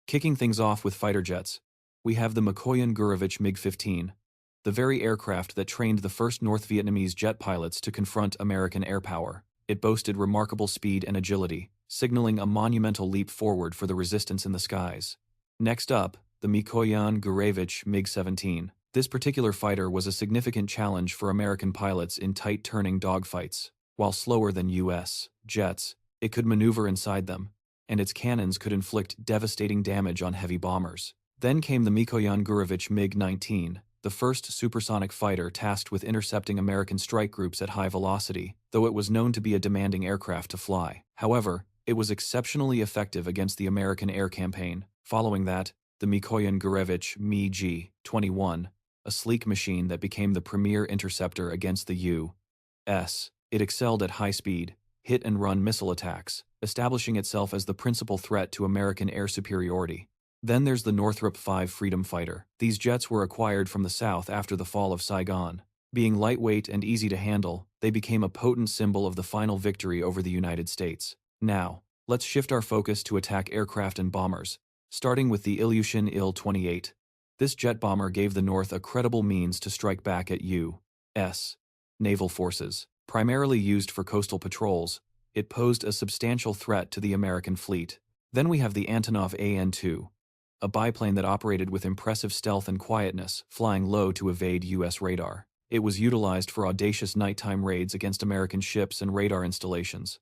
Kicking things off with fighter jets, we have the Mikoyan Gurevich MiG-15, the very aircraft that trained the first North Vietnamese jet pilots to confront American air power. It boasted remarkable speed and agility, signaling a monumental leap forward for the resistance in the skies. Next up, the Mikoyan Gurevich MiG-17. This particular fighter was a significant challenge for American pilots in tight-turning dogfights. While slower than U.S. jets, it could maneuver inside them, and its cannons could inflict devastating damage on heavy bombers. Then came the Mikoyan Gurevich MiG-19, the first supersonic fighter tasked with intercepting American strike groups at high velocity, though it was known to be a demanding aircraft to fly. However, it was exceptionally effective against the American air campaign. Following that, the Mikoyan Gurevich MiG-21, a sleek machine that became the premier interceptor against the U.S. It excelled at high-speed, hit-and-run missile attacks, establishing itself as the principal threat to American air superiority. Then there's the Northrop V Freedom Fighter. These jets were acquired from the South after the fall of Saigon. Being lightweight and easy to handle, they became a potent symbol of the final victory over the United States. Now, let's shift our focus to attack aircraft and bombers, starting with the Ilyushin Il-28. This jet bomber gave the North a credible means to strike back at U.S. naval forces. Primarily used for coastal patrols, it posed a substantial threat to the American fleet. Then we have the Antonov An-2, a biplane that operated with impressive stealth and quietness, flying low to evade U.S. radar. It was utilized for audacious nighttime raids against American ships and radar installations.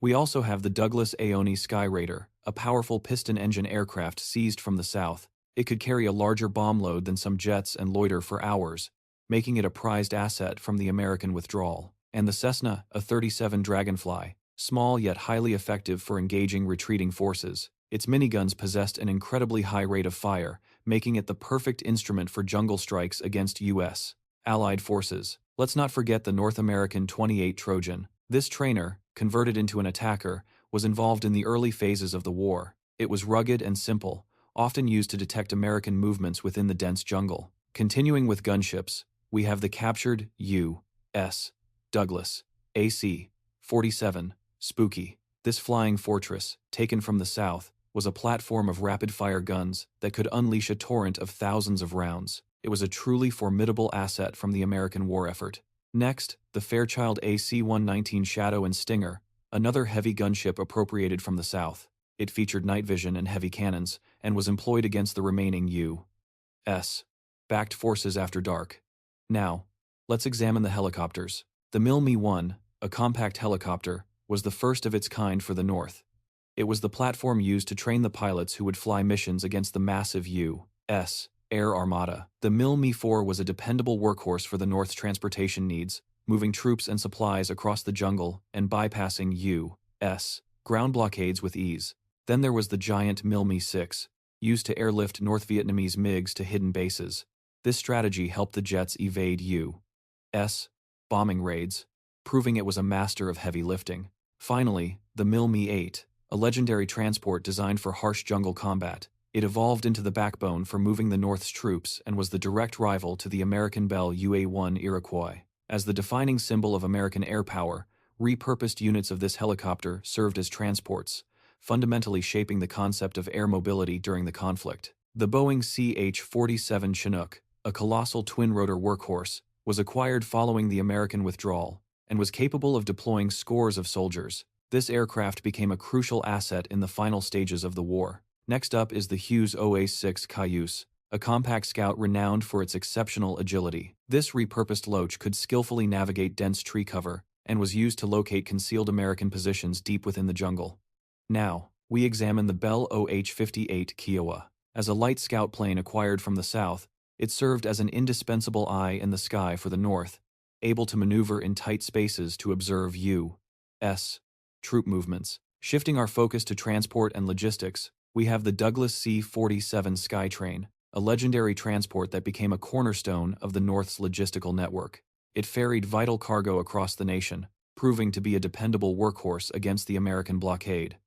We also have the Douglas Aoni Sky Raider, a powerful piston-engine aircraft seized from the South. It could carry a larger bomb load than some jets and loiter for hours, making it a prized asset from the American withdrawal. And the Cessna, a 37 Dragonfly, small yet highly effective for engaging retreating forces. Its miniguns possessed an incredibly high rate of fire, making it the perfect instrument for jungle strikes against U.S. Allied forces. Let's not forget the North American 28 Trojan. This trainer, converted into an attacker, was involved in the early phases of the war. It was rugged and simple, often used to detect American movements within the dense jungle. Continuing with gunships, we have the captured U.S. Douglas AC-47 Spooky. This flying fortress, taken from the South, was a platform of rapid-fire guns that could unleash a torrent of thousands of rounds. It was a truly formidable asset from the American war effort. Next, the Fairchild AC-119 Shadow and Stinger, another heavy gunship appropriated from the South. It featured night vision and heavy cannons, and was employed against the remaining U.S. backed forces after dark. Now, let's examine the helicopters. The MiL-Me-1, a compact helicopter, was the first of its kind for the North. It was the platform used to train the pilots who would fly missions against the massive U.S. air armada. The MiL-Me-4 was a dependable workhorse for the North's transportation needs, moving troops and supplies across the jungle and bypassing U.S. ground blockades with ease. Then there was the giant MiL-Me-6, used to airlift North Vietnamese MiGs to hidden bases. This strategy helped the jets evade U.S. bombing raids, proving it was a master of heavy lifting. Finally, the MiL-Me-8, a legendary transport designed for harsh jungle combat. It evolved into the backbone for moving the North's troops and was the direct rival to the American Bell UA-1 Iroquois. As the defining symbol of American air power, repurposed units of this helicopter served as transports, fundamentally shaping the concept of air mobility during the conflict. The Boeing CH-47 Chinook, a colossal twin-rotor workhorse, was acquired following the American withdrawal, and was capable of deploying scores of soldiers. This aircraft became a crucial asset in the final stages of the war. Next up is the Hughes OA-6 Cayuse, a compact scout renowned for its exceptional agility. This repurposed loach could skillfully navigate dense tree cover, and was used to locate concealed American positions deep within the jungle. Now, we examine the Bell OH-58 Kiowa. As a light scout plane acquired from the South, it served as an indispensable eye in the sky for the North, able to maneuver in tight spaces to observe U.S. troop movements. Shifting our focus to transport and logistics, we have the Douglas C-47 Skytrain, a legendary transport that became a cornerstone of the North's logistical network. It ferried vital cargo across the nation, proving to be a dependable workhorse against the American blockade.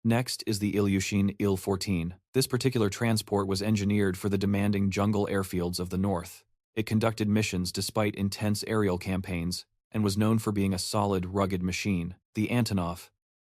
Next is the Ilyushin Il-14. This particular transport was engineered for the demanding jungle airfields of the North. It conducted missions despite intense aerial campaigns, and was known for being a solid, rugged machine. The Antonov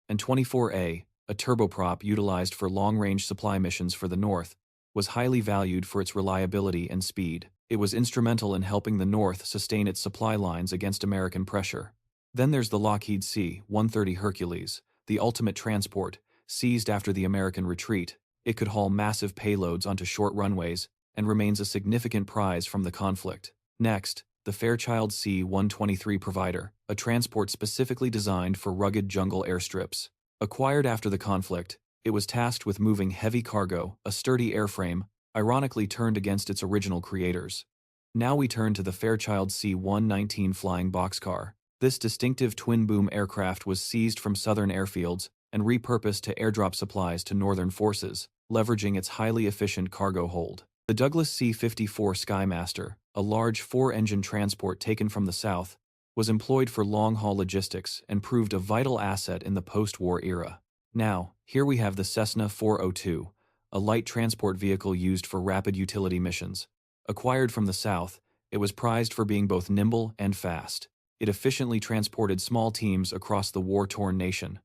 An-24A, a turboprop utilized for long-range supply missions for the North, was highly valued for its reliability and speed. It was instrumental in helping the North sustain its supply lines against American pressure. Then there's the Lockheed C-130 Hercules, the ultimate transport, seized after the American retreat. It could haul massive payloads onto short runways and remains a significant prize from the conflict. Next, the Fairchild C-123 Provider, a transport specifically designed for rugged jungle airstrips. Acquired after the conflict, it was tasked with moving heavy cargo, a sturdy airframe, ironically turned against its original creators. Now we turn to the Fairchild C-119 Flying Boxcar. This distinctive twin-boom aircraft was seized from southern airfields and repurposed to airdrop supplies to northern forces, leveraging its highly efficient cargo hold. The Douglas C-54 Skymaster, a large four-engine transport taken from the south, was employed for long-haul logistics and proved a vital asset in the post-war era. Now, here we have the Cessna 402, a light transport vehicle used for rapid utility missions. Acquired from the south, it was prized for being both nimble and fast. It efficiently transported small teams across the war-torn nation.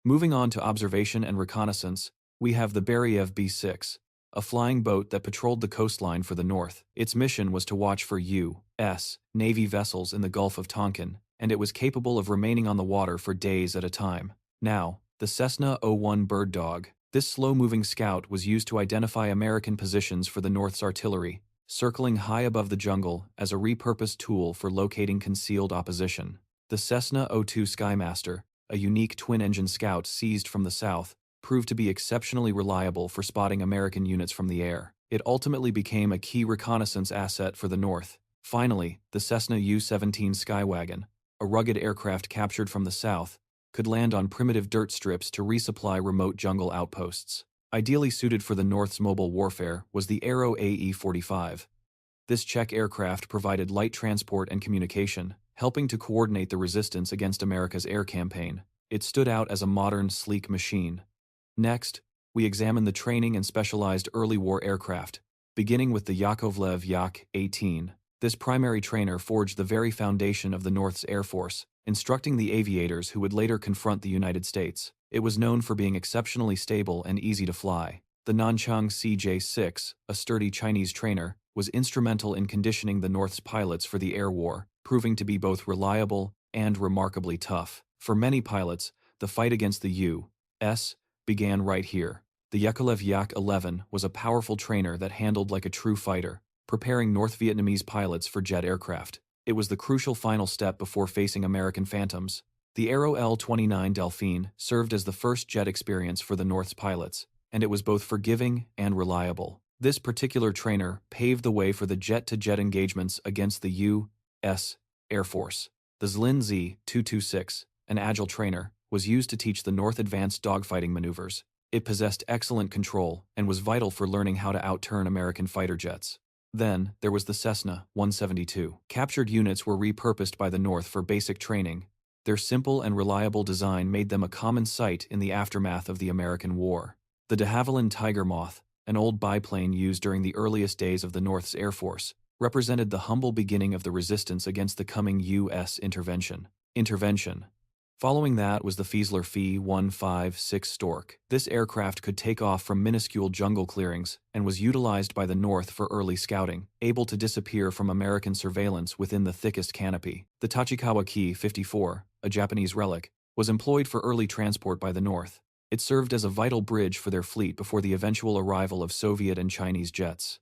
Moving on to observation and reconnaissance, we have the Beriev B-6, a flying boat that patrolled the coastline for the North. Its mission was to watch for U.S. Navy vessels in the Gulf of Tonkin, and it was capable of remaining on the water for days at a time. Now, the Cessna 01 Bird Dog. This slow-moving scout was used to identify American positions for the North's artillery, circling high above the jungle as a repurposed tool for locating concealed opposition. The Cessna 02 Skymaster, a unique twin-engine scout seized from the south, proved to be exceptionally reliable for spotting American units from the air. It ultimately became a key reconnaissance asset for the North. Finally, the Cessna U-17 Skywagon, a rugged aircraft captured from the south, could land on primitive dirt strips to resupply remote jungle outposts. Ideally suited for the North's mobile warfare was the Aero AE-45. This Czech aircraft provided light transport and communication, helping to coordinate the resistance against America's air campaign. It stood out as a modern, sleek machine. Next, we examine the training and specialized early war aircraft, beginning with the Yakovlev Yak-18. This primary trainer forged the very foundation of the North's Air Force, instructing the aviators who would later confront the United States. It was known for being exceptionally stable and easy to fly. The Nanchang CJ-6, a sturdy Chinese trainer, was instrumental in conditioning the North's pilots for the air war, proving to be both reliable and remarkably tough. For many pilots, the fight against the U.S. began right here. The Yakovlev Yak-11 was a powerful trainer that handled like a true fighter, preparing North Vietnamese pilots for jet aircraft. It was the crucial final step before facing American Phantoms. The Aero L-29 Delphine served as the first jet experience for the North's pilots, and it was both forgiving and reliable. This particular trainer paved the way for the jet-to-jet engagements against the U.S. Air Force. The Zlin Z-226, an agile trainer, was used to teach the North advanced dogfighting maneuvers. It possessed excellent control and was vital for learning how to outturn American fighter jets. Then, there was the Cessna 172. Captured units were repurposed by the North for basic training. Their simple and reliable design made them a common sight in the aftermath of the American War. The de Havilland Tiger Moth, an old biplane used during the earliest days of the North's Air Force, represented the humble beginning of the resistance against the coming U.S. intervention. Following that was the Fiesler Fi-156 Stork. This aircraft could take off from minuscule jungle clearings and was utilized by the North for early scouting, able to disappear from American surveillance within the thickest canopy. The Tachikawa Ki-54, a Japanese relic, was employed for early transport by the North. It served as a vital bridge for their fleet before the eventual arrival of Soviet and Chinese jets.